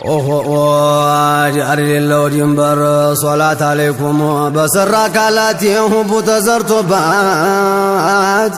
جار لله جنبر صلاة عليكم بسر كالاتي هبو تزرت بعد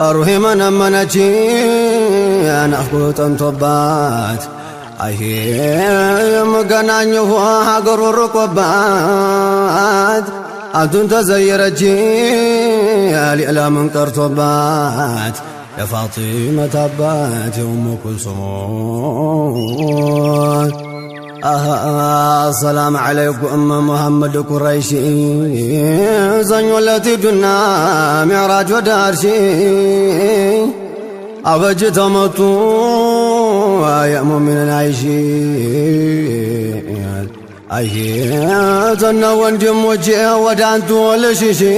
أروحي منجي أنا أخوت أنتبات أيه مغناني هو حقر الركوبات أنتم تزيرجي لألا من كرتبات يا فاطمة تبات يا أم كلثوم السلام عليكم أم محمد قريشي زنولتي دنا معراج ودارشي أبج تمتو يا مؤمن عايشي زنا وندم وجه ودانتو لشيشي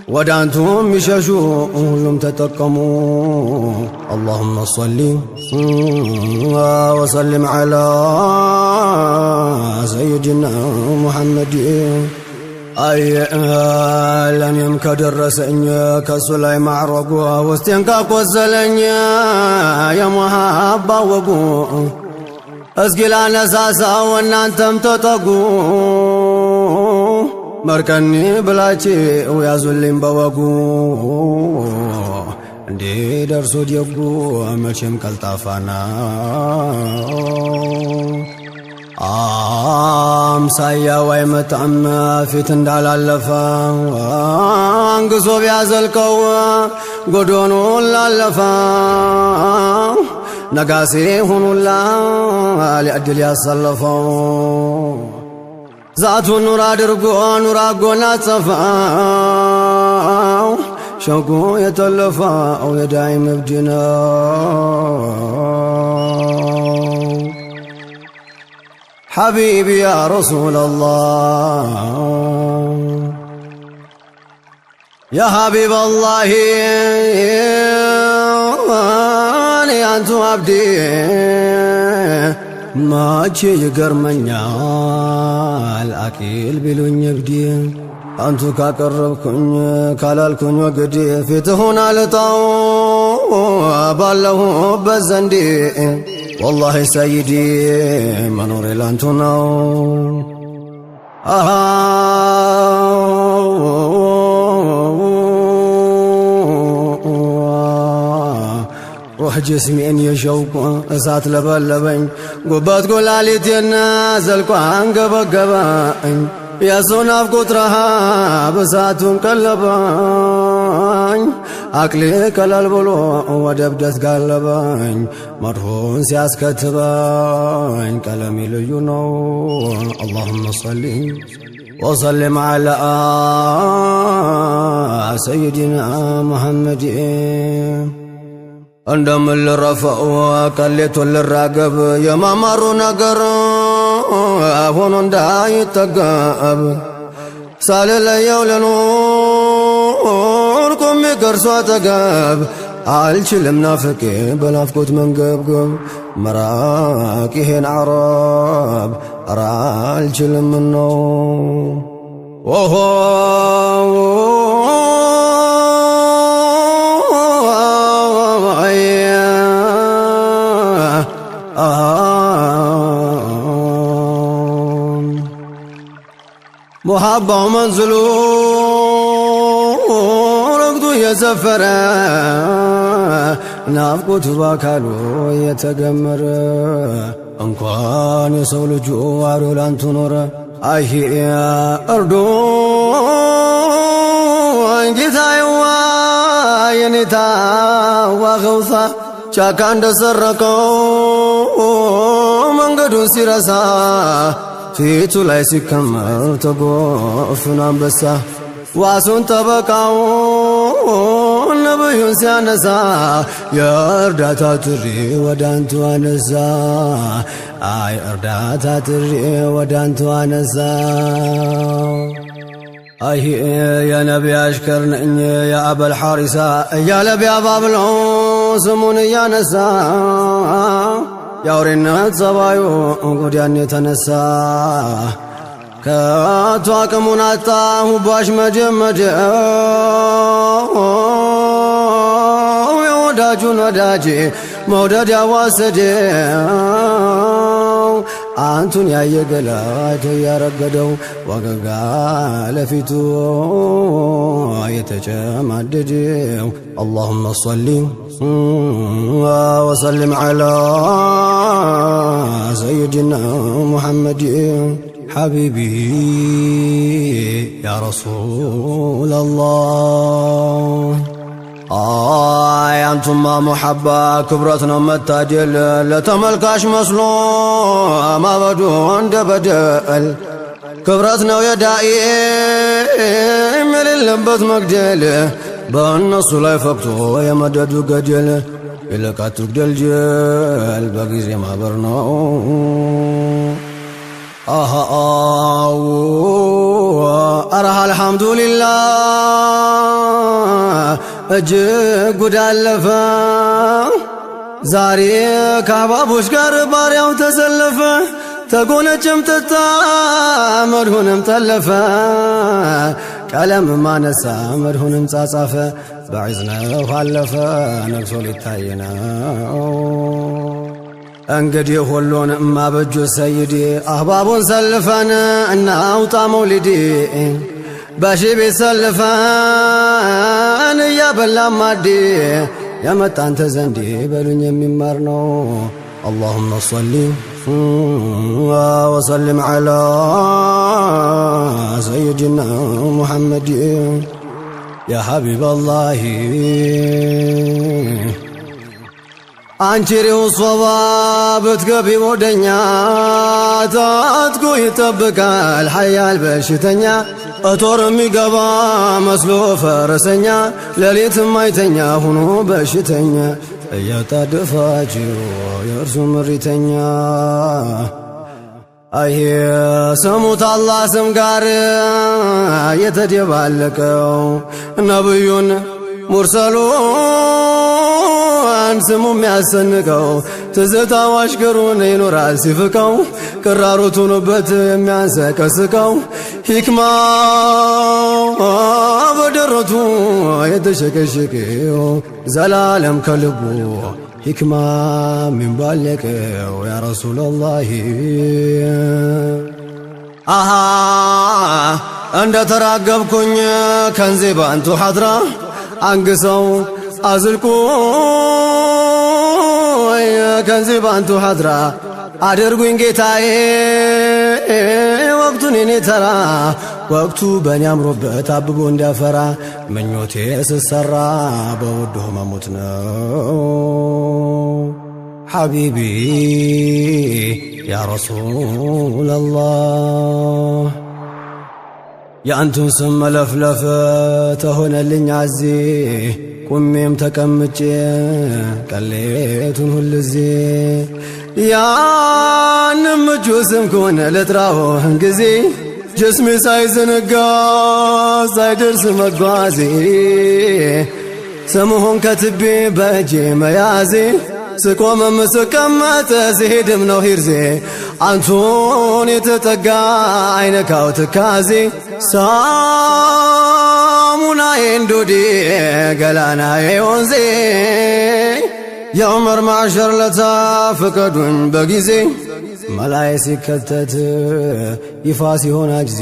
ودانتم مشاشو لم تتقموا اللهم صل وسلم على سيدنا محمد لن يمكدرسن كسلاي معرقوا واستنكا قزلن يا محبا وقو اسقلا نساسا وانانتم تتقوا مركني بلاچي ويازولين بوغو اندي درسو ديغو مچم كالطافانا سايا ويمتعم فيت اندالالفا انغسو بيازلكو غدونو لالفا نغاسي هونولا لأدل ياسلفو ذاتو نورا درغو نورا غونا صفاو شوقو يتلفا او يدايم ابدنا حبيبي يا رسول الله يا حبيب الله انت عبدي ماچه يگرمኛል አኪል ቢሉኝ እብዲ አንቱ ካቀረብኩኝ ካላልኩኝ ወግዲ ፊትሁን አልጣው ባለሁበት ዘንዴ والله سيدي منور ላንቱ ነው روح جسمي ان يشوق اسات لبلبኝ ጉበት ጎላሊቴና ዘልቆ አንገበገበኝ የሱናፍ ቁጥራሃ በሳቱን ቀለበኝ አቅሌ ከላል ብሎ ወደብደስ ጋለበኝ መድሆን ሲያስከትበኝ ቀለሜ ልዩ ነው اللهم صل وسلم على سيدنا محمد عندما الرفع وقلت الراغب يمامر نغر هون እንዳይ ተጋብ ሳለለ የውለኖር ቆሜ ገርሷ ተጋብ አልችልም ናፍቄ በናፍቆት መንገብገብ መራቅ ይሄን ዓረብ አልችልም ነው ኦሆ محبة منزلو رقدو يزفر نافقو تباكالو يتقمر انقوان يسول جوارو لانتو نور ايه اردو انجيتا يوا ينيتا وغوثا شاكان دسرقو منقدو سيرسا ፊቱ ላይ ሲከመር ተጎፍና አንበሳ ዋሱን ተበቃው ነብዩን ሲያነሳ የእርዳታ ጥሪ ወዳንቱ አነሳ አይ እርዳታ ጥሪ ወዳንቱ አነሳ አይ የነቢይ አሽከር ነኝ የአበል ሐሪሳ እያለ ቢያባብለው ስሙን እያነሳ ያውሬነት ጸባዩ ጉዲያን የተነሳ ከቶ አቅሙን አጣ ሁባሽ መጀመጀ የወዳጁን ወዳጅ መውደድ ያዋሰደ አንቱን ያየገላ ያረገደው ወገጋ ለፊቱ የተጨማደደው اللهم صل وسلم على سيدنا محمد حبيبي يا رسول الله أنتما محبة كبرتنا متاجل لتملكاش مسلو ما بدو عند بدل كبرتنا ويدائي من اللبت مقدل بالنص لا يفقتو يمددو قجل إلا كاتوك دلجل باقي زي ما برنو أرها الحمد لله እጅግ ጉዳለፈ ዛሬ ከአባቦች ጋር ባሪያው ተሰለፈ ተጎነጨም ጠጣ መድሁንም ጠለፈ ቀለም ማነሳ መድሁንም ጻጻፈ በዕዝነው አለፈ ነግሶ ሊታየነው እንግዲህ ሁሉን ማበጁ ሰይዴ አህባቡን ሰልፈን እናውጣ መውሊዴ በሺቤ ሰልፈን እያበላን ማዴ የመጣን ተዘንዴ በሉኝ የሚማር ነው اللهم صل وسلم على سيدنا محمد يا حبيب الله አንቺሪው ሶባ ብትገቢ ወደኛ ታጥቆ ይጠብቃል ሐያል በሽተኛ እቶር የሚገባ መስሎ ፈረሰኛ ሌሊት ማይተኛ ሆኖ በሽተኛ እያጣደፋችሁ የእርሱ ምሪተኛ አይ ሰሙት አላህ ስም ጋር የተደባለቀው ነብዩን ሙርሰሉን ስሙ የሚያሰንቀው ትዝታው አሽከሩን ይኖራል ሲፍቀው ቅራሩቱንበት የሚያንሰቀስቀው ሂክማ በደረቱ የተሸከሸከው ዘላለም ከልቡ ሂክማ ሚንባለቀው ያ ረሱላላህ አሃ እንደ ተራገብኩኝ ከንዜ ባንቱ ሐድራ አንግሰው አዝልቁ ከንዜ ባንቱ ሐድራ አድርጉኝ ጌታዬ ወቅቱን የኔ ተራ ወቅቱ በእኔ አምሮበት አብቦ እንዲያፈራ ምኞቴ ስሰራ በውድ መሞት ነው ሐቢቢ ያ ረሱላላህ የአንቱን ስም መለፍለፍ ተሆነልኝ አዜ ቁሜም ተቀምጬ ቀሌቱን ሁልዜ ያንም እጁ ስም ከሆነ ልጥራውን ጊዜ ጅስሜ ሳይዘነጋ ሳይደርስ መጓዜ ስምሆን ከትቤ በእጄ መያዜ ስቆመም ስቀመጥ ሲሄድም ነው ሂርዜ አንቱን የተጠጋ አይነካው ትካዜ ሳሙናዬ እንዶዴ ገላናዬ ወንዜ የዑመር ማዕሸር ለታ ፍቀዱኝ በጊዜ መላይ ሲከተት ይፋ ሲሆን ጊዜ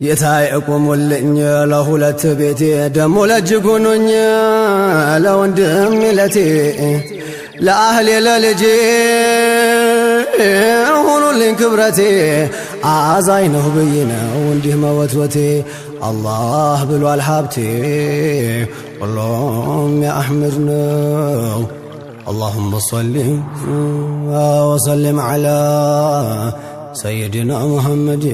የታይ እቆሙልኝ ለሁለት ቤቴ ደሞ ለጅጉኑኝ ለወንድም ለቴ ለአህሌ ለልጄ ሁኑልኝ ክብረቴ አዛኝ ነው ብዬ ነው እንዲህ መወትወቴ አላህ ብሏል ሀብቴ ሁሉም የአሕመድ ነው اللهم صل وسلم على سيدنا محمد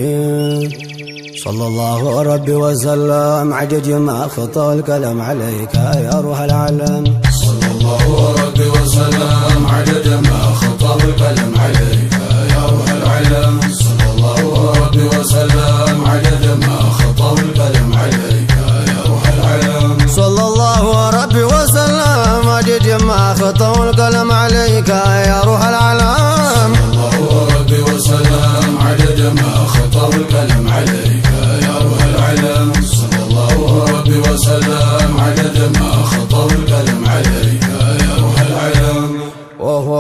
صلى الله ربي وسلم عدد ما خطى الكلام عليك يا روح العالم صلى الله ربي وسلم عدد ما خطى الكلام عليك يا روح العالم صلى الله ربي وسلم عدد ما خطى الكلام عليك يا روح العالم صلى الله ربي وسلم عدد ما خطى الكلام عليك يا روح العالم صلى الله ربي وسلم عدد ما خطى الكلام عليك يا روح العالم صلى الله ربي وسلم عدد ما خطى الكلام عليك يا روح العالم وهو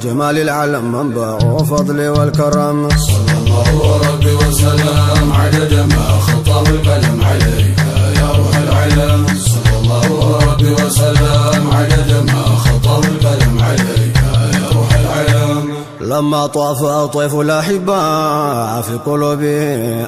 جمال العالم منبع وفضل والكرم صلى الله ربي وسلم عدد ما خطب القلم عليك يا روح العلم صلى الله ربي وسلم عدد ما خطب القلم عليك يا روح العلم لما طاف طيف الأحباء في قلوبي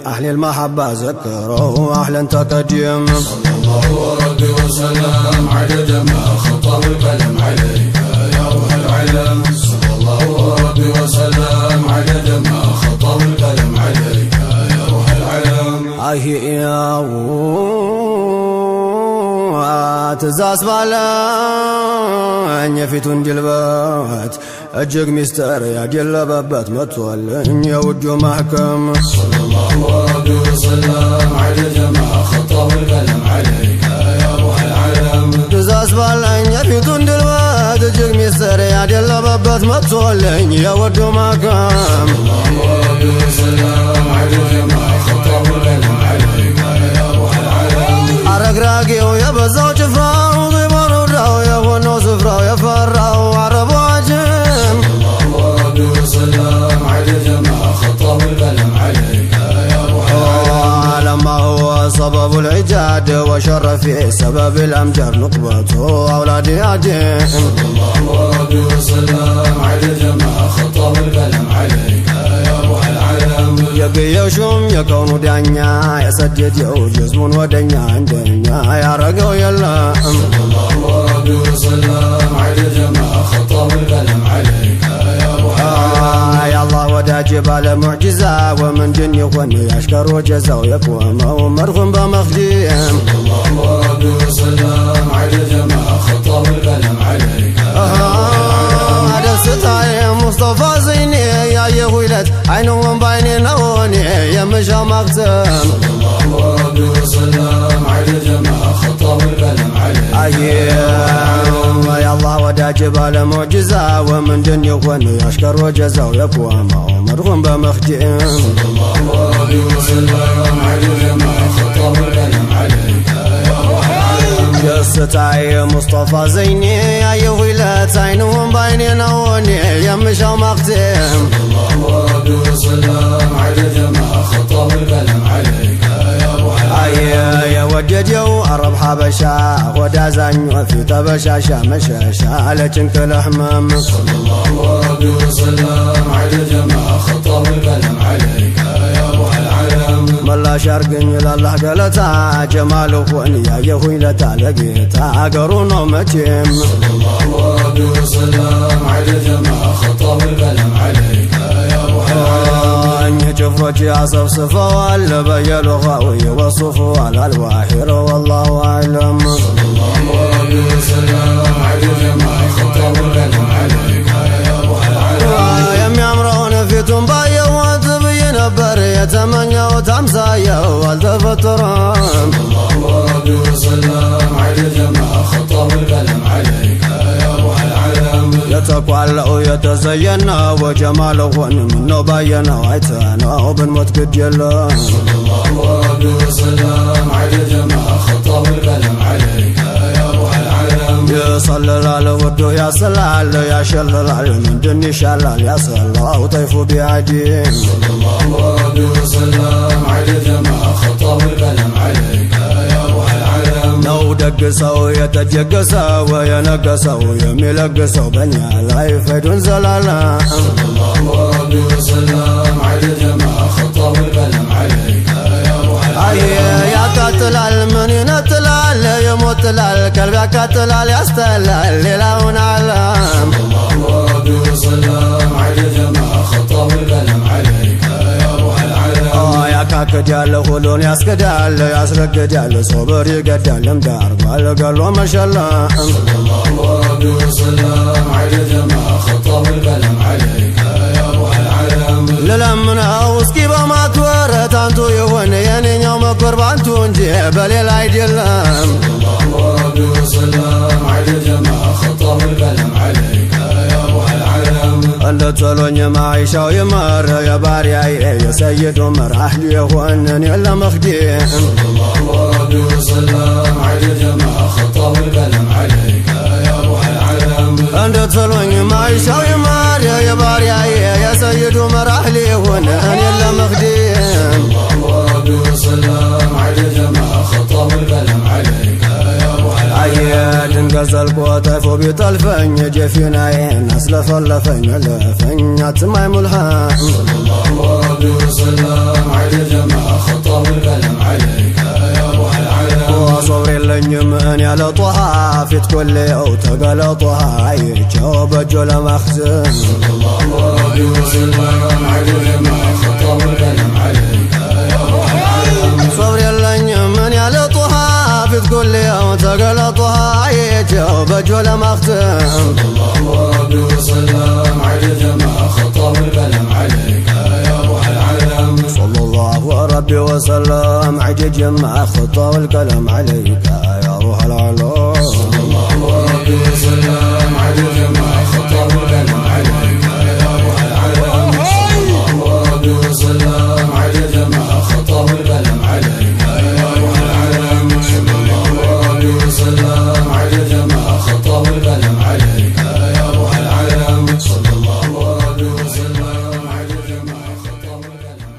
أهل المحبة ذكروا أهلا تقديم صلى الله ربي وسلم عدد ما خطب القلم عليك يا روح العلم صلى الله ربي وسلم عدد ما خطب القلم عليك يا روح العلم يا ትእዛዝ ባለኝ የፊቱን ጅልበት እጅግ ሚስጥር ያደለበበት መጥቶልኝ የውዱ ማህከም صلى الله ربي وسلم عدد ما خطب القلم عليك يا روح العلم ትእዛዝ ባለኝ የፊቱን ጅልበት እጅግ ሚስጥር ያደለበበት መጥቶልኝ የውዱ ማህከም صلى الله ربي وسلم عدد ما خطب القلم عليك يا روح العلم አረግራጌው የበዛው ጭፍራው ضيبانው የሆነው ስፍራው የፈራው አረቡ አጅም الله ربي وسلم عدد ما خطب القلم عليك يا روح العالم لما هو سبب العجاد وشرف سبب الأمجاد نقبته أولادي عجم الله ربي وسلم عدد ما خطب القلم عليك يا روح العالم يقيشم يكون دانيا يسجد يوجز من ودنيا عندنا يا رقو يلا الله ربي وسلم عدد ما خطب القلم عليك يا روح العالم يا الله ودا جبال معجزة ومن جن يخوني أشكر وجزا ويقوم ومرغم بمخديم الله ربي وسلم عدد ما خطب القلم عليك هذا ستاي مصطفى زيني يا يهويلت عينهم بعيني نوني يا مشا مقتم الله ربي وسلم عدد ما خطب القلم عليك يا الله ودا جبال معجزة ومن دن يخوني أشكر وجزا ويقوم ومرغم بمخديم الله ربي وسلم عدد ما خطب القلم عليك يا روح العالم ستاي مصطفى زيني يا يهويلت عينهم بعيني نوني يا مشا مقتم الله ربي وسلم عدد ما خطب القلم عليك يا روح العالم يا ودد يو أرب حبشا ودا زانيو في تبشاشا مشاشا على جنك الأحمام صلى الله ربي وسلم عدد ما خطب القلم عليك يا روح العالم ملا شارقني لله قلتا جماله واني يا يهويلتا لقيتا قرونو متيم صلى الله ربي وسلم عدد ما خطب القلم عليك يا روح العالم جفرك يا صفصفة والبي لغوي وصفوا على الواحر والله أعلم صلى الله ربي وسلم عدد ما خطب القلم عليك يا روح العالم يم يمرون في تنبايا وتبي نبر يتمنى وتمسايا والتفتران الله ربي وسلم عدد ما خطب القلم عليك يا روح العالم يتقوى يتزين وجماله منه باينا وعيتنا وبنموت قد يلا صلى الله ربي وسلم عدد ما خطب القلم عليك يا روح العالم يصلى على وده يا سلال يا شلال من دني شلال يا سلال وطيف بعدين صلى الله ربي وسلم عدد ما خطب القلم عليك يا روح العالم نو دقسو يتجقسو وينقسو يميلقسو بني لا يفيدون زلالا صلى الله ربي وسلم عدد ما خطب القلم عليك يا روح العالم يا قاتلال من ينتلال يموت الكلب يا قاتلال يستلال ليلون علام الله ربي وسلم عدد ما خطب القلم عليك يا روح العالم يا كاكد يا خلون يسكدال يسرقد يا صبر يقدال مدار قالوا ما شاء الله صلى الله ربي وسلم عدد ما خطب القلم عليك يا روح العالم للمنا وسكي بما كورت انتو يهون يعني يوم قربان تونجي بلي لا يدلم الله ربي وسلم عدد ما خطب القلم عليك يا روح العالم انت تلوني ما عيشة ويمر يا باري يا سيد عمر احلي يهونني الا مخديم الله ربي وسلم عدد ما خطب القلم عليك يا روح العالم انت تلوني ما عيشة ويمر محمد يا بارياي يا سيد مراحلي هنا أنا لمخدين ربي وسلم على جماعة خطاب الكلام عليك يا روح عياد انقزل قوطيف وبيطلفن جفيناين أسلف اللفن لفن أتماي ملحان صلى الله ربي وسلم على جماعة خطاب الكلام عليك يا روح العالم وصبري لنجم أني على طها في كل أو تقل طها يجاوب جل مخزن صلى الله ربي وسلم على جماعة خطاب الكلام عليك يا روح العالم صبري لنجم أني على طها في كل أو تقل طها يجاوب جل مخزن صلى الله ربي وسلم على جماعة خطاب الكلام عليك يا روح العالم صلى الله ربي وسلم عجج مع خطى والكلام عليك يا روح العالم صلى الله ربي وسلم على جماعة خطاب الكلام عليك يا روح العالم صلى الله ربي وسلم على جماعة